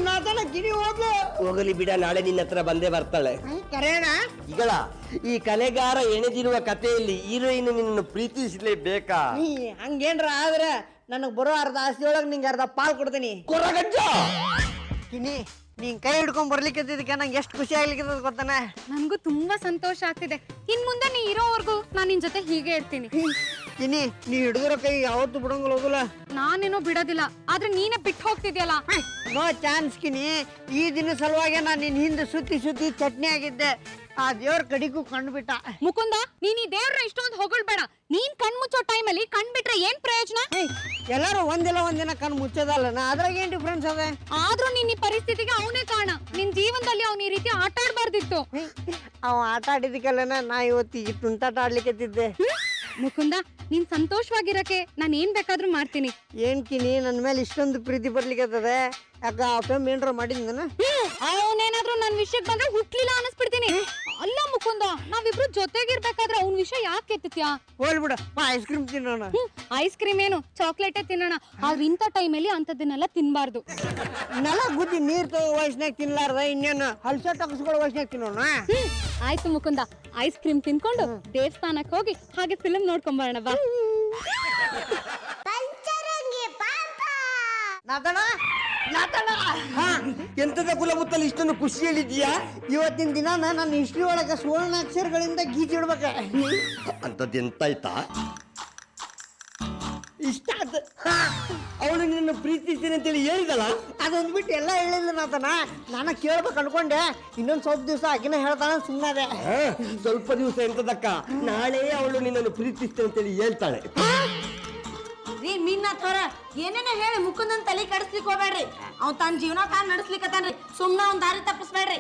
ನಾದನ ಗಿಣಿ ಹೋಗು. ಹೋಗಲಿ ಬಿಡ, ನಾಳೆ ನಿನ್ನ ಹತ್ರ ಬಂದೇ ಬರ್ತಾಳೆ. ಕರೆಯೋಣ. ಈಗಳ ಈ ಕಲೆಗಾರ ಎಣೆದಿರುವ ಕಥೆಯಲ್ಲಿ ಹೀರೋಯಿನ್ ನಿನ್ನನ್ನು ಪ್ರೀತಿಸಲೇಬೇಕಾ? ನೀ ಹಂಗೇನ್ರ ಆದ್ರೆ ನನಗ್ ಬರೋ ಅರ್ಧ ಆಸ್ತಿಯೊಳಗೆ ನಿಂಗೆ ಅರ್ಧ ಪಾಲ್ ಕೊಡ್ತೀನಿ. ಕೊರಗಜ್ಜ ಕಿನಿ, ನೀನ್ ಕೈ ಹಿಡ್ಕೊಂಡ್ ಬರ್ಲಿಕ್ಕೆ ನಂಗೆ ಎಷ್ಟು ಖುಷಿ ಆಗ್ಲಿಕ್ಕೆ ಗೊತ್ತಾನ? ನನ್ಗೂ ತುಂಬಾ ಸಂತೋಷ ಆಗ್ತಿದೆ. ಇನ್ ಮುಂದೆ ನೀ ಇರೋವರೆಗೂ ನಾನ್ ನಿನ್ ಜೊತೆ ಹೀಗೆ ಇರ್ತೀನಿ. ಕಿನಿ, ನೀ ಹಿಡಿದಿರೋ ಕೈ ಯಾವತ್ತು ಬಿಡಂಗಿಲ್ಲ, ಹೋಗಲ್ಲ. ನಾನೇನೋ ಬಿಡೋದಿಲ್ಲ, ಆದ್ರೆ ನೀನೇ ಬಿಟ್ಟು ಹೋಗ್ತಿದ್ಯಲ್ಲ. No chance ಕಿನಿ. ಈ ದಿನ ಸಲುವಾಗಿ ನಾನು ನಿನ್ ಹಿಂದೆ ಸುತ್ತಿ ಸುತ್ತಿ ಚಟ್ನಿ ಆಗಿದ್ದೆ. ಆ ದೇವ್ರ ಕಡಿಗೂ ಕಂಡ್ಬಿಟ್ಟ. ಮುಕುಂದ, ನೀನ್ ಈ ದೇವ್ರನ್ನ ಇಷ್ಟೊಂದು ಹೊಗಳ್ಬೇಡ. ನೀನ್ ಕಣ್ ಮುಚ್ಚೋ ಟೈಮಲ್ಲಿ ಕಣ್ ಬಿಟ್ರೆ ಏನ್ ಪ್ರಯೋಜನ? ಎಲ್ಲಾರು ಒಂದಿಲ್ಲ ಒಂದಿನ ಕಣ್ ಮುಚ್ಚೋದಲ್ಲ, ಅದ್ರಾಗ ಏನ್ ಡಿಫ್ರೆನ್ಸ್ ಅದ? ಆದ್ರೂ ನಿನ್ ಈ ಪರಿಸ್ಥಿತಿಗೆ ಅವನೇ ಕಾರಣ. ನಿನ್ ಜೀವನದಲ್ಲಿ ಅವ್ನ ಈ ರೀತಿ ಆಟ ಆಡ್ಬಾರ್ದಿತ್ತು. ಅವ ಆಟ ಆಡಿದಕ್ಕೆಲ್ಲ ನಾ ಇವತ್ತು ಈ ತುಂಟಾಟ ಆಡ್ಲಿಕ್ಕೆ. ಮುಕುಂದ, ನೀನ್ ಸಂತೋಷವಾಗಿರಕ್ಕೆ ನಾನ್ ಏನ್ ಬೇಕಾದ್ರೂ ಮಾಡ್ತೀನಿ. ಏನ್ ಕಿನಿ, ನನ್ ಮೇಲೆ ಇಷ್ಟೊಂದು ಪ್ರೀತಿ ಬರ್ಲಿಕ್ಕೆ? ಯಾಕ ಆಫಮ್ ಏನ್ರ ಮಾಡಿದ್ನ? ಅವನೇನಾದ್ರೂ ನನ್ ವಿಷಯಕ್ಕೆ ಬಂದ್ರೆ ಹುಟ್ಲಿಲ್ಲ ಅನಿಸ್ಬಿಡ್ತೀನಿ. ಅಲ್ಲ ಮುಕುಂದ, ನಾವಿಬ್ರು ಜೊತೆಗಿರ್ಬೇಕಾದ್ರೆ ಅವ್ನ ವಿಷಯ ಯಾಕೆ ಎತ್ತತ್ಯಾ? ಹೋಲ್ ಬಿಡ, ಐಸ್ ಕ್ರೀಮ್ ತಿನ್ನೋಣ. ಐಸ್ ಕ್ರೀಮ್ ಏನು, ಚಾಕ್ಲೇಟೇ ತಿನ್ನೋಣ. ಆದ್ರೆ ಇಂಥ ಟೈಮಲ್ಲಿ ಅಂತದನ್ನೆಲ್ಲ ತಿನ್ಬಾರ್ದು. ನೆಲ ಗುದ್ದಿ ನೀರ್ ತಗೋ ವಯಸ್ಸಿನಾಗ ತಿನ್ಲಾರ್ದ ಇನ್ನೇನು ಹಲ್ಸ ಟಕ್ಸ್ಕೊಳ್ಳೋ ವಯಸ್ಸಿನಾಗ ತಿನ್ನೋಣ. ಆಯ್ತು ಮುಕುಂದ, ಐಸ್ ಕ್ರೀಮ್ ತಿನ್ಕೊಂಡು ದೇವಸ್ಥಾನಕ್ಕೆ ಹೋಗಿ ಹಾಗೆ ಫಿಲ್ಮ್ ನೋಡ್ಕೊಂಬರೋಣ ಬಾ. ಎಂತದ ಕುಲಬುತ್ತಲ್ಲಿ ಇಷ್ಟೊಂದು ಖುಷಿಯಲ್ಲಿದ್ಯಾ? ಇವತ್ತಿನ ದಿನ ನನ್ನ ಹಿಸ್ಟ್ರಿ ಒಳಗ ಸುವರ್ಣಾಕ್ಷರಗಳಿಂದ ಗೀಚಿಡ್ಬೇಕ. ಅಂತದ್ ಎಂತಾಯ್ತಾ? ಇಷ್ಟ ಆತ. ಅವಳು ನಿನ್ನ ಪ್ರೀತಿಸ್ತೀನಿ ಅಂತೇಳಿ ಹೇಳಿದಲ್ಲ, ಅದೊಂದು ಬಿಟ್ಟು ಎಲ್ಲ ಹೇಳಿಲ್ಲ ನಾತನ. ನಾನು ಕೇಳ್ಬೇಕು ಅನ್ಕೊಂಡೆ. ಇನ್ನೊಂದ್ ಸ್ವಲ್ಪ ದಿವಸ ಆಕಿನ ಹೇಳ್ತಾಳೆ, ಸುಮ್ಮನೆ. ಸ್ವಲ್ಪ ದಿವಸ ಎಂತದಕ್ಕ, ನಾಳೆ ಅವಳು ನಿನ್ನನ್ನು ಪ್ರೀತಿಸ್ತೀನಿ ಅಂತೇಳಿ ಹೇಳ್ತಾಳೆ. ರೀ ಮೀನಾಥವ್ರ, ಏನೇನೋ ಹೇಳಿ ಮುಕುಂದನ್ ತಲೆ ಕೆಡಿಸ್ಲಿಕ್ಕೆ ಹೋಗ್ಬೇಡ್ರಿ. ಅವ್ ತನ್ನ ಜೀವನ ತಾನು ನಡೆಸ್ಲಿಕ್ಕತಾನ್ರಿ. ಸುಮ್ನ ಒಂದ್ ದಾರಿ ತಪ್ಪಿಸ್ಬೇಡ್ರಿ.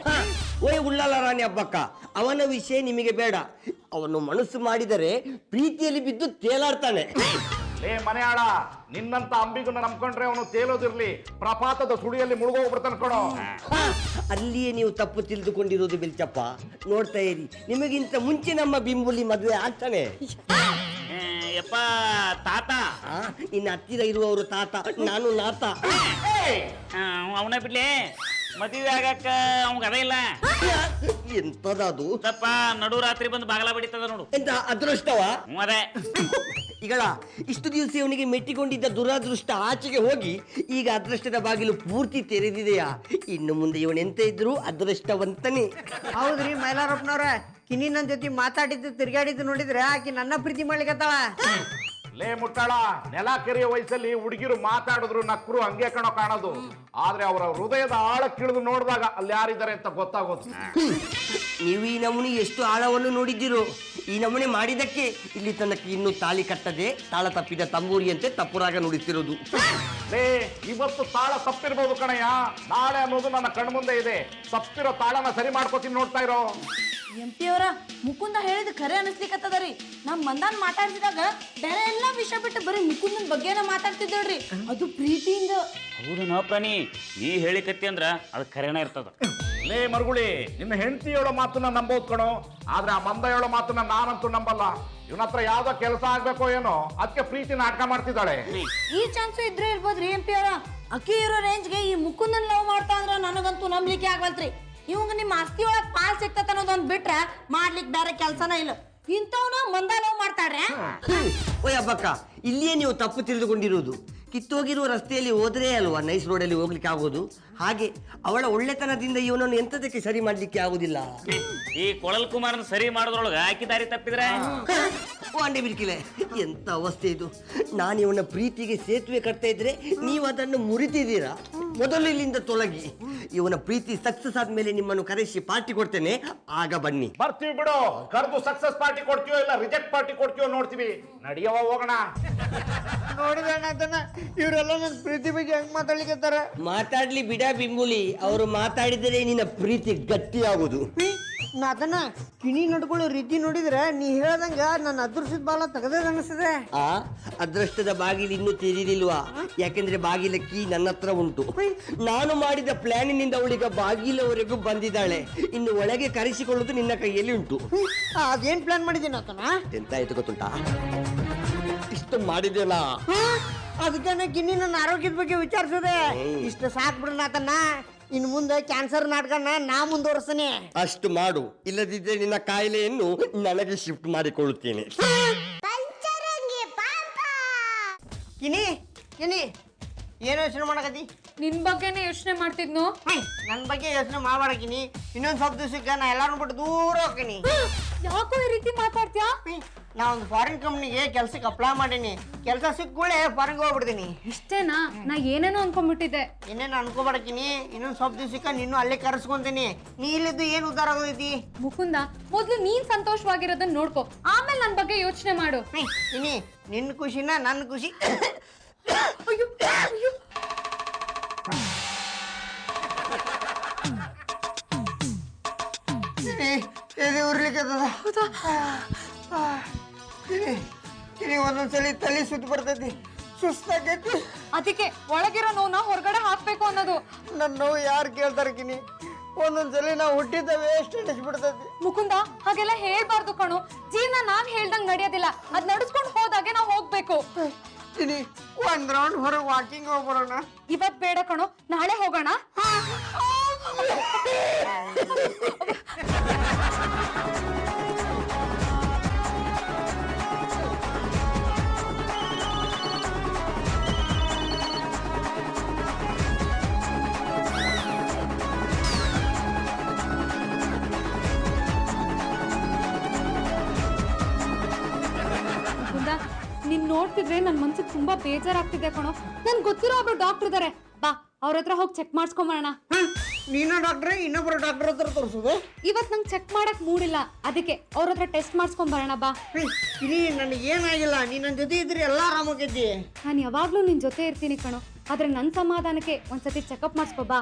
ಓಯ್ ಉಳ್ಳಾಲ ರಾಣಿ ಹಬ್ಬಕ್ಕ, ಅವನ ವಿಷಯ ನಿಮಗೆ ಬೇಡ. ಅವನು ಮನಸ್ಸು ಮಾಡಿದರೆ ಪ್ರೀತಿಯಲ್ಲಿ ಬಿದ್ದು ತೇಲಾಡ್ತಾನೆ. ಮನೆಯಾಳ, ನಿನ್ನಂತ ಅಂಬಿಗನ್ನ ನಂಬ್ಕೊಂಡ್ರೆ ಅವನು ತೇಲೋದಿರ್ಲಿ, ಪ್ರಪಾತದ ಸುಳಿಯಲ್ಲಿ ಮುಳುಗೋಗ್ಬಿಡ್ತಾನೆ ಕಣೋ. ಅಲ್ಲಿಯೇ ನೀವು ತಪ್ಪು ತಿಳಿದುಕೊಂಡಿರೋದು ಬೆಲ್ಚಪ್ಪ. ನೋಡ್ತಾ ಇರಿ, ನಿಮಗಿಂತ ಮುಂಚೆ ನಮ್ಮ ಬಿಂಬುಲಿ ಮದುವೆ ಆಗ್ತಾನೆ. ಯಪ್ಪ ತಾತ, ಇನ್ನು ಹತ್ತಿರ ಇರುವವರು ತಾತ, ನಾನು ನಾತ. ಅವನ ಬಿಡ್ಲೆ, ಮದುವೆ ಆಗಕ್ಕ ಅವಂಗ ಅದ ಇಲ್ಲ. ಎಂತದದು? ತಪ್ಪ ನಡು ರಾತ್ರಿ ಬಂದು ಬಾಗಲ ಬಡಿತದ ನೋಡು. ಎಂತ ಅದೃಷ್ಟವ? ಅದೇ ಈಗಳ ಇಷ್ಟು ದಿವಸ ಇವನಿಗೆ ಮೆಟ್ಟಿಕೊಂಡಿದ್ದ ದುರಾದೃಷ್ಟ ಆಚೆಗೆ ಹೋಗಿ ಈಗ ಅದೃಷ್ಟದ ಬಾಗಿಲು ಪೂರ್ತಿ ತೆರೆದಿದೆಯಾ? ಇನ್ನು ಮುಂದೆ ಇವನೆಂತ ಇದ್ರು ಅದೃಷ್ಟವಂತನೇ. ಹೌದ್ರಿ ಮೈಲಾರಪ್ಪನವ್ರ, ಕಿನಿ ನನ್ನ ಜೊತೆ ಮಾತಾಡಿದ್ದು ತಿರ್ಗಾಡಿದ್ದು ನೋಡಿದ್ರೆ ಆಕಿ ನನ್ನ ಪ್ರೀತಿ ಮಾಡ್ಲಿಕತ್ತಾಳ. ಮುಟ್ಟಾಳ, ನೆಲ ಕೆರೆಯ ವಯಸ್ಸಲ್ಲಿ ಹುಡುಗಿರು ಮಾತಾಡಿದ್ರು ನಕ್ರು ಹಂಗೆ ಕಣೋ ಕಾಣೋದು. ಆದ್ರೆ ಅವರ ಹೃದಯದ ಆಳಕ್ಕಿಳಿದು ನೋಡಿದಾಗ ಅಲ್ಲಿ ಯಾರಿದ್ದಾರೆ ಅಂತ ಗೊತ್ತಾಗೋದು. ನೀವು ಈ ನಮೂನಿ ಎಷ್ಟು ಆಳವನ್ನು ನೋಡಿದ್ದೀರೋ. ಈ ನಮೂನೆ ಮಾಡಿದಕ್ಕೆ ಇಲ್ಲಿ ತನಕ ಇನ್ನೂ ತಾಳಿ ಕಟ್ಟದೆ ತಾಳ ತಪ್ಪಿದ ತಂಬೂರಿಯಂತೆ ತಪ್ಪುರಾಗ ನುಡಿತಿರೋದು. ಇವತ್ತು ತಾಳ ತಪ್ಪಿರ್ಬೋದು ಕಣಯ್ಯ, ನಾಳೆ ಅನ್ನೋದು ನನ್ನ ಕಣ್ಮುಂದೆ ಇದೆ. ತಪ್ಪಿರೋ ತಾಳನ ಸರಿ ಮಾಡ್ಕೋತೀನಿ, ನೋಡ್ತಾ ಇರೋ. ಎಂಪಿ ಅವರ ಮುಕುಂದ ಹೇಳಿದ ಖರೆ ಅನಿಸ್ಲಿಕ್ಕತ್ತದರಿ. ನಮ್ ಮಂದಾನ್ ಮಾತಾಡ್ತಿದಾಗ ಬೇರೆ ಎಲ್ಲಾ ವಿಷಯ ಬಿಟ್ಟು ಬರೀ ಮುಕುಂದನ್ ಬಗ್ಗೆನ ಮಾತಾಡ್ತಿದ್ದೇಳ್ರಿ, ಅದು ಪ್ರೀತಿಯಿಂದ. ಹೌದನ ಪ್ರಾಣಿ, ನೀ ಹೇಳಿಕತ್ತಿ ಅಂದ್ರ ಅದು ಖರೇನ ಇರ್ತದ. ಮರುಗುಳಿ, ನಿನ್ನ ಹೆಂಡತಿ ಹೇಳೋ ಮಾತನ್ನ ನಂಬೋದು ಕಣೋ, ಆದ್ರೆ ಆ ಮಂದ ಹೇಳೋ ಮಾತನ್ನ ನಾನಂತೂ ನಂಬಲ್ಲ. ಇವನ ಹತ್ರ ಯಾವ್ದೋ ಕೆಲಸ ಆಗ್ಬೇಕೋ ಏನೋ, ಅದಕ್ಕೆ ಪ್ರೀತಿ ನಾಟಕ ಮಾಡ್ತಿದ್ದಾಳೆ. ಈ ಚಾನ್ಸು ಇದ್ರೆ ಇರ್ಬೋದ್ರಿ ಎಂಪಿ ಅವರ. ಅಕ್ಕಿ ಇರೋ ರೇಂಜ್ಗೆ ಈ ಮುಕುಂದನ್ ಲವ್ ಮಾಡ್ತಾ ಅಂದ್ರ ನನಗಂತೂ ನಂಬ್ಲಿಕ್ಕೆ ಆಗ್ವಲ್ತ್ರಿ. ಇವಂಗ ನಿಮ್ ಆಸ್ತಿ ಒಳಗ್ ಪಾಲ್ ಸಿಕ್ತತ ಅನ್ನೋದೊಂದ್ ಬಿಟ್ರ ಮಾಡ್ಲಿಕ್ ಬೇರೆ ಕೆಲ್ಸನ ಇಲ್ಲ. ಇಂಥವ್ನ ಮಂದ ಲವ್ ಮಾಡ್ತಾರ್ರೆ. ಓಯ್ ಹಬ್ಬಕ್ಕ, ಇಲ್ಲಿಯೇ ನೀವು ತಪ್ಪು ತಿಳಿದುಕೊಂಡಿರುವುದು. ಕಿತ್ತೋಗಿರುವ ರಸ್ತೆಯಲ್ಲಿ ಹೋದ್ರೆ ಅಲ್ವಾ ನೈಸ್ ರೋಡಲ್ಲಿ ಹೋಗ್ಲಿಕ್ಕೆ ಆಗೋದು. ಹಾಗೆ ಅವಳ ಒಳ್ಳೆತನದಿಂದ ಇವನನ್ನು ಎಂತದಕ್ಕೆ ಸರಿ ಮಾಡ್ಲಿಕ್ಕೆ ಆಗುದಿಲ್ಲ. ಈ ಕೊಳಲ್ ಕುಮಾರನ್ ಸರಿ ಮಾಡೋದ್ರೊಳಗ ಆಕಿ ದಾರಿ ತಪ್ಪಿದ್ರೆ ಅಂಡೆ ಬಿರ್ಕಿಲೆ, ಎಂತ ಅವಸ್ಥೆ ಇದು. ನಾನು ಇವನ ಪ್ರೀತಿಗೆ ಸೇತುವೆ ಕಟ್ತಾ ಇದ್ರೆ ನೀವು ಅದನ್ನು ಮುರಿತಿದ್ದೀರಾ. ಮೊದಲು ಇಲ್ಲಿಂದ ತೊಲಗಿ. ಇವನ ಪ್ರೀತಿ ಸಕ್ಸಸ್ ಆದ್ಮೇಲೆ ನಿಮ್ಮನ್ನು ಕರೆಸಿ ಪಾರ್ಟಿ ಕೊಡ್ತೇನೆ, ಆಗ ಬನ್ನಿ. ಬರ್ತೀವಿ ಬಿಡು, ಕರೆದು ಸಕ್ಸಸ್ ಪಾರ್ಟಿ ಕೊಡ್ತೀವೋ ಇಲ್ಲ ರಿಜೆಕ್ಟ್ ಪಾರ್ಟಿ ಕೊಡ್ತೀವೋ ನೋಡ್ತೀವಿ. ನಡಿಯವ ಹೋಗೋಣ. ನೋಡಿದಣ್ಣ ಅದನ್ನ, ಇವರೆಲ್ಲ ನನ್ನ ಪ್ರೀತಿ ಬಗ್ಗೆ ಹೆಂಗ್ ಮಾತಾಡ್ಲಿಕತ್ತಾರ. ಮಾತಾಡ್ಲಿ ಬಿಡ ಬಿಂಬುಲಿ, ಅವರು ಮಾತಾಡಿದರೆ ನಿನ್ನ ಪ್ರೀತಿ ಗಟ್ಟಿಯಾಗುದು. ಅದನ್ನ ಕಿಣಿ ನಡ್ಕೊಳ್ಳೋ ರೀತಿ ನೋಡಿದ್ರೆ ನೀ ಹೇಳ್ದಂಗ ನನ್ನ ಅದೃಷ್ಟದ ಬಾಲ ತೆಗೆದ ಅನಿಸ್ತದೆ. ಆ ಅದೃಷ್ಟದ ಬಾಗಿಲು ಇನ್ನೂ ತೆರೀಲಿಲ್ವಾ? ಯಾಕೆಂದ್ರೆ ಬಾಗಿಲ ಕೀ ನನ್ನ ಹತ್ರ ಉಂಟು. ನಾನು ಮಾಡಿದ ಪ್ಲಾನಿನಿಂದ ಅವಳಿಗೆ ಬಾಗಿಲವರೆಗೂ ಬಂದಿದ್ದಾಳೆ. ಇನ್ನು ಒಳಗೆ ಕರೆಸಿಕೊಳ್ಳುವುದು ನಿನ್ನ ಕೈಯಲ್ಲಿ ಉಂಟು. ಅದೇನ್ ಪ್ಲಾನ್ ಮಾಡಿದ್ದೀನಿ ಆತನ? ಎಂತ ಆಯ್ತು ಗೊತ್ತುಂಟಾ? ಇಷ್ಟು ಮಾಡಿದೆನಾ, ಅದಕ್ಕೆ ಕಿನ್ನಿ ನನ್ನ ಆರೋಗ್ಯದ ಬಗ್ಗೆ ವಿಚಾರಿಸದೆ. ಇಷ್ಟು ಸಾಕ್ ಬಿಡೋಣ ಆತನ. ಇನ್ನು ಮುಂದೆ ಕ್ಯಾನ್ಸರ್ ನಾಟಕನ ನಾ ಮುಂದುವರ್ಸನೆ. ಅಷ್ಟು ಮಾಡು, ಇಲ್ಲದಿದ್ದರೆ ನಿನ್ನ ಕಾಯಿಲೆಯನ್ನು ನನಗೆ ಶಿಫ್ಟ್ ಮಾಡಿಕೊಳ್ಳುತ್ತೇನೆ. ಕಿನಿ ಕಿನಿ, ಏನು ಯೋಚನೆ ಮಾಡಕತ್ತಿ? ನಿನ್ ಬಗ್ಗೆನೇ ಯೋಚನೆ ಮಾಡ್ತಿದ್ನು. ನನ್ನ ಬಗ್ಗೆ ಯೋಚನೆ ಮಾಡಬೇಡಕಿನಿ. ಇನ್ನೊಂದು ಸ್ವಲ್ಪ ದಿವಸಕ್ಕೆ ನಾ ಎಲ್ಲಾರು ಬಿಟ್ಟು ದೂರ ಹೋಗ್ತೀನಿ. ಯಾಕೋ ಈ ರೀತಿ ಮಾತಾಡ್ತೀಯಾ? ನಾ ಒಂದು ಫಾರಿನ್ ಕಂಪ್ನಿಗೆ ಕೆಲ್ಸಕ್ಕೆ ಅಪ್ಲೈ ಮಾಡೀನಿ. ಕೆಲಸ ಸಿಕ್ಕೂಳೆ ಫಾರಿನ್ಗೆ ಹೋಗ್ಬಿಡ್ತೀನಿ. ಇಷ್ಟೇನಾ? ನಾ ಏನೇನೋ ಅನ್ಕೊಂಡ್ಬಿಟ್ಟಿದ್ದೆ. ಏನೇನು ಅನ್ಕೋಬೇಡಕಿನಿ. ಇನ್ನೊಂದು ಸ್ವಲ್ಪ ದಿವಸಕ್ಕೆ ನಿನ್ನೂ ಅಲ್ಲೇ ಕರೆಸ್ಕೊಂತೀನಿ. ನೀ ಇಲ್ಲಿದ್ದು ಏನು ಉದ್ದಾರ ಆಗೋದೈತಿ? ಮುಕುಂದ, ಮೊದ್ಲು ನೀನ್ ಸಂತೋಷವಾಗಿರೋದನ್ನ ನೋಡ್ಕೊ, ಆಮೇಲೆ ನನ್ ಬಗ್ಗೆ ಯೋಚನೆ ಮಾಡು. ಇನಿ ನಿನ್ನ ಖುಷಿನ ನನ್ನ ಖುಷಿ. ಅಯ್ಯೋ ಅಯ್ಯೋ, ಎದೆ ಉರ್ಲಿಕ್ಕದ. ಒಂದೊಂದ್ಸಲಿ ತಲೆ ಸುತ್ತ ಬರ್ತೈತಿ, ಸುಸ್ತಾಗೈತಿ. ಅದಕ್ಕೆ ಒಳಗಿರೋ ನೋವ್ನ ಹೊರಗಡೆ ಹಾಕ್ಬೇಕು ಅನ್ನೋದು. ನನ್ನ ನೋವು ಯಾರು ಕೇಳ್ತಾರ ಕಿನಿ? ಒಂದೊಂದ್ಸಲಿ ನಾವು ಹುಟ್ಟಿದ ವೇಸ್ಟ್ ಅನಿಸ್ಬಿಡ್ತೈತಿ. ಮುಕುಂದ, ಹಾಗೆಲ್ಲ ಹೇಳ್ಬಾರ್ದು ಕಣೋ. ಜೀವನ ನಾವ್ ಹೇಳ್ದಂಗ್ ನಡೆಯೋದಿಲ್ಲ, ಅದ್ ನಡ್ಸ್ಕೊಂಡ್ ಹೋದಾಗೆ ನಾವ್ ಹೋಗ್ಬೇಕು. ಕಿನಿ, ಒಂದ್ ರೌಂಡ್ ಹೊರಗೆ ವಾಕಿಂಗ್ ಹೋಗ್ಬರೋಣ. ಇವತ್ ಬೇಡ ಕಣೋ, ನಾಳೆ ಹೋಗೋಣ. ನಿನ್ ನೋಡ್ತಿದ್ರೆ ನನ್ ಮನ್ಸಿಗೆ ತುಂಬಾ ಬೇಜಾರಾಗ್ತಿದೆ ಕಣೋ. ನನ್ ಗೊತ್ತಿರೋ ಒಬ್ರು ಡಾಕ್ಟರ್ ಇದಾರೆ, ಬಾ ಅವ್ರ ಹತ್ರ ಹೋಗಿ ಚೆಕ್ ಮಾಡಿಸ್ಕೊಂಬರೋಣ. ನೀನು ಡಾಕ್ಟ್ರೆ, ಇನ್ನೊಬ್ರು ಡಾಕ್ಟರ್ ಹತ್ರ ತೋರಿಸೋದು? ಇವತ್ ನಂಗೆ ಚೆಕ್ ಮಾಡಕ್ ಮೂಡಿಲ್ಲ, ಅದಕ್ಕೆ ಅವ್ರ ಹತ್ರ ಟೆಸ್ಟ್ ಮಾಡಿಸ್ಕೊಂಬರೋಣ ಬಾ. ಇಲ್ಲಿ ನನಗೇನಾಗಿಲ್ಲ, ನೀ ನನ್ನ ಜೊತೆ ಇದ್ರೆ ಎಲ್ಲ ಆರಾಮಾಗೈತಿ. ನಾನು ಯಾವಾಗ್ಲೂ ನಿನ್ ಜೊತೆ ಇರ್ತೀನಿ ಕಣೋ, ಆದ್ರೆ ನನ್ ಸಮಾಧಾನಕ್ಕೆ ಒಂದ್ಸತಿ ಚೆಕಪ್ ಮಾಡಿಸ್ಕೊ ಬಾ.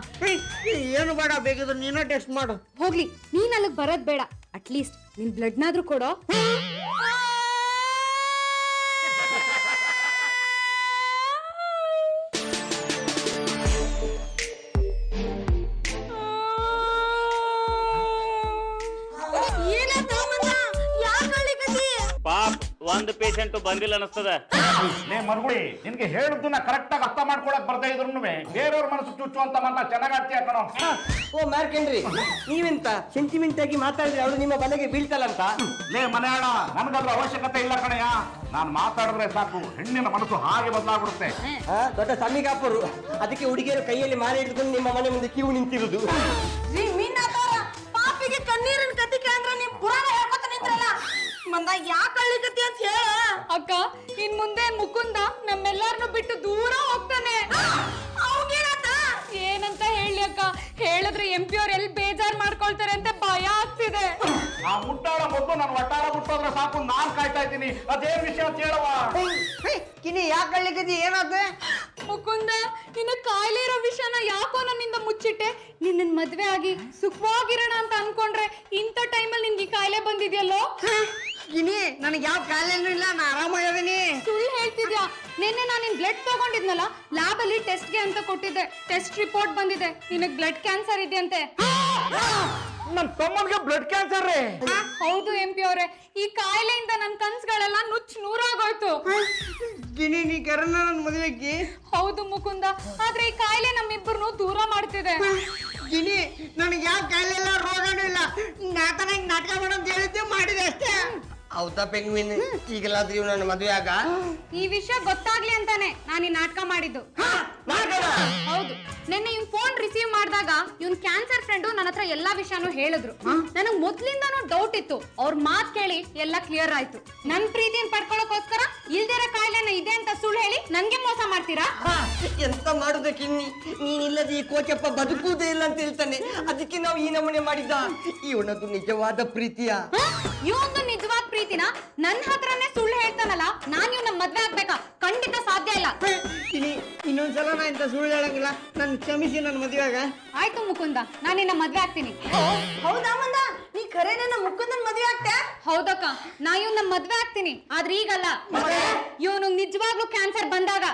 ಏನು ಬೇಡ, ಬೇಕಿದ್ರೆ ನೀನ ಟೆಸ್ಟ್ ಮಾಡು. ಹೋಗ್ಲಿ, ನೀನ್ ಅಲ್ಲಿಗೆ ಬರೋದ್ ಬೇಡ, ಅಟ್ಲೀಸ್ಟ್ ನಿನ್ ಬ್ಲಡ್ನಾದ್ರೂ ಕೊಡೋ. ಒಂದು ಪೇಷಂಟ್ ಬಂದಿಲ್ಲ ಅನಿಸ್ತದ. ಲೇ ಮರುಗುಳಿ, ನಿನ್ಗೆ ಹೇಳುದನ್ನ ಕರೆಕ್ಟ್ ಆಗಿ ಅರ್ಥ ಮಾಡ್ಕೊಳಕ್ ಬರ್ದೇ ಇದ್ರು ಬೇರೆಯವ್ರ ಮನಸ್ಸು ಚುಚ್ಚು ಅಂತ ಮಾತ್ರ ಚೆನ್ನಾಗ್ ಆಡ್ತೀಯ ಕಣೋ. ಓ ಮಾರ್ಕಂಡ್ರಿ, ನೀವೆಂತ ಸೆಂಟಿಮೆಂಟ್ ಆಗಿ ಮಾತಾಡಿದ್ರೆ ಅವಳು ನಿಮ್ಮ ಬಲೆಗೆ ಬೀಳ್ತಲ್ಲಂತ? ಲೇ ಮನೆ ಆಡ, ನನ್ಗದ್ರ ಅವಶ್ಯಕತೆ ಇಲ್ಲ ಕಣಯ್ಯ. ನಾನ್ ಮಾತಾಡಿದ್ರೆ ಸಾಕು, ಹೆಣ್ಣಿನ ಮನಸ್ಸು ಹಾಗೆ ಬದಲಾಗ್ಬಿಡುತ್ತೆ. ದೊಡ್ಡ ಸಮ್ಮಿಗಾಪರು, ಅದಕ್ಕೆ ಹುಡುಗಿಯರು ಕೈಯಲ್ಲಿ ಮಾಲೆ ಹಿಡಿದುಕೊಂಡು ನಿಮ್ಮ ಮನೆ ಮುಂದೆ ಕ್ಯೂ ನಿಂತಿರುದು. ಪಾಪಿಗೆ ಕಣ್ಣೀರಿನ ಕತಿ ಕೇಳಿದ್ರೆ ನಿಮ್ ಪುರಾಣ ಹೇಳ್ಕೊತ ನಿಂತ್ರಲ್ಲ, ಮಂದ ಯಾಕೆ ಕಳ್ಳಿಕತಿ ಅಂತ ಹೇಳ. ಅಕ್ಕ ಇನ್ ಮುಂದೆ ಮುಕುಂದ ನಮ್ಮೆಲ್ಲಾರನ್ನು ಬಿಟ್ಟು ದೂರ ಹೋಗ್ತಾನೆ. ಏನಂತ ಹೇಳಿ ಅಕ್ಕ, ಹೇಳಿದ್ರೆ MP ಅವ್ರು ಎಲ್ಲಿ ಬೇಜಾರ್ ಮಾಡ್ಕೊಳ್ತಾರೆ ಅಂತ ಭಯ ಆಗ್ತಿದೆ. ಆ ಮುಟ್ಟಾಳ ಮೊದಲು ನಾನು ಒಟ್ಟಾರ ಮುಟ್ಟೋದ್ರೆ ಸಾಕು, ನಾನ್ ಕಾಯ್ತಾ ಇದ್ದೀನಿ. ಅದೇನ್ ವಿಷಯ ಅಂತ ಹೇಳವ. ಕಿನಿ ಯಾಕೆ ಕಳ್ಳಿಕತಿ ಏನಾದ? ಮುಕುಂದ, ನಿನ್ನ ಕಾಯಿಲೆ ಇರೋ ವಿಷಯನ ಯಾಕೋ ನನ್ನಿಂದ ಮುಚ್ಚಿಟ್ಟೆ. ನಿನ್ನ ಮದ್ವೆ ಆಗಿ ಸುಖವಾಗಿರೋಣ ಅಂತ ಅನ್ಕೊಂಡ್ರೆ ಇಂಥ ಟೈಮಲ್ಲಿ ನಿನ್ಗೆ ಕಾಯಿಲೆ ಬಂದಿದ್ಯಲ್ಲೋ. ಕಿನಿ ನನಗೆ ಯಾವ ಕಾಯಿಲೆನೂ ಇಲ್ಲ, ನಾ ಆರಾಮಾಗಿದ್ದೀನಿ. ಸುಳ್ಳು ಹೇಳ್ತಿದ್ಯಾ? ನಿನ್ನೆ ನಾನು ನಿನ್ ಬ್ಲಡ್ ತಗೊಂಡಿದ್ನಲ್ಲ, ಲ್ಯಾಬ್ ಅಲ್ಲಿ ಟೆಸ್ಟ್ಗೆ ಅಂತ ಕೊಟ್ಟಿದ್ದೆ. ಟೆಸ್ಟ್ ರಿಪೋರ್ಟ್ ಬಂದಿದೆ, ನಿನಗ್ ಬ್ಲಡ್ ಕ್ಯಾನ್ಸರ್ ಇದೆಯಂತೆ. ನನ್ನ ತಮ್ಮನಿಗೆ ಬ್ಲಡ್ ಕ್ಯಾನ್ಸರ್ ರೀ. ಹೌದು MP ಅವ್ರೆ, ಈ ಕಾಯಿಲೆಯಿಂದ ನನ್ ಕನ್ಸುಗಳೆಲ್ಲ ನುಚ್ಚು ನೂರಾಗೋಯ್ತು. ಕಿನಿ ನೀ ಕರನ ನನ್ನ ಮದುವೆಗೆ. ಹೌದು ಮುಕುಂದ, ಆದ್ರೆ ಈ ಕಾಯಿಲೆ ನಮ್ಮಿಬ್ಬರನ್ನು ದೂರ ಮಾಡ್ತಿದೆ. ಗಿನಿ ನನಗೆ ಯಾವ ಕಾಯಿಲೆ ಇಲ್ಲ, ರೋಗನೂ ಇಲ್ಲ. ನಾಟಕ ಮಾಡೋದು ಹೇಳಿದ್ದೆ, ಮಾಡಿದೆ ಅಷ್ಟೇ. ಹೌದಾ ಪೆಂಗ್ವಿನ್, ಈಗಲಾದ್ರೂ ಇವ್ ನನ್ನ ಮದುವೆ ಆಗ. ಈ ವಿಷಯ ಗೊತ್ತಾಗ್ಲಿ ಅಂತಾನೆ ನಾನು ಈ ನಾಟಕ ಮಾಡಿದ್ದು. ಹೌದು, ನಿನ್ನೆ ಇವ್ನ್ ಫೋನ್ ರಿಸೀವ್ ಮಾಡಿದಾಗ ಇವ್ನ್ ಕ್ಯಾನ್ಸರ್ ಫ್ರೆಂಡು ನನ್ನ ಹತ್ರ ಎಲ್ಲಾ ವಿಷಯನೂ ಹೇಳಿದ್ರು. ನನಗ್ ಮೊದ್ಲಿಂದಾನು ಡೌಟ್ ಇತ್ತು, ಅವ್ರ ಮಾತ್ ಕೇಳಿ ಎಲ್ಲ ಕ್ಲಿಯರ್ ಆಯ್ತು. ನನ್ ಪ್ರೀತಿನ ಪಡ್ಕೊಳ್ಳೋಕೋಸ್ಕರ ಇಲ್ದಿರೋ ಕಾಯಿಲೆನ ಇದೆ ಅಂತ ಸುಳ್ಳು ಹೇಳಿ ನನ್ಗೆ ಮೋಸ ಮಾಡ್ತೀರಾ? ಎಂತ ಮಾಡುದ ಕಿನ್ನಿ, ನೀನಿಲ್ಲದೆ ಈ ಕೋಚಪ್ಪ ಬದುಕುವುದೇ ಇಲ್ಲ ಅಂತ ಹೇಳ್ತಾನೆ. ಅದಕ್ಕೆ ನಾವು ಈ ನಮೂನೆ ಮಾಡಿದ್ದ. ಇವನದು ನಿಜವಾದ ಪ್ರೀತಿಯ? ಇವೊಂದು ನಿಜವಾದ ಪ್ರೀತಿನ ನನ್ನ ಹತ್ರನೇ ಸುಳ್ಳು ಹೇಳ್ತಾನಲ್ಲ, ನಾನ್ ಇವ್ನ ಮದ್ವೆ ಆಗ್ಬೇಕಾ? ಖಂಡಿತ ಸಾಧ್ಯ ಇಲ್ಲ. ಗಿನಿ ಇನ್ನೊಂದ್ಸಲ ನಾ ಇಂತ ಸುಳ್ಳು ಹೇಳಂಗಿಲ್ಲ, ನನ್ ಕ್ಷಮಿಸಿ ನನ್ನ ಮದುವೆ ಆಗ. ಆಯ್ತು ಮುಕುಂದ, ನಾನು ನಿನ್ನ ಮದ್ವೆ ಆಗ್ತೀನಿ. ಹೌದಾ ಮಂದ, ನೀ ಖರೆ ನನ್ನ ಮುಕ್ಕಂದನ್ ಮದ್ವೆ ಆಗ್ತಾ? ಹೌದಕ್ಕ, ನಾ ಇವ್ನ ಮದ್ವೆ ಆಗ್ತೀನಿ, ಆದ್ರೆ ಈಗಲ್ಲ. ಇವನು ನಿಜವಾಗ್ಲೂ ಕ್ಯಾನ್ಸರ್ ಬಂದಾಗ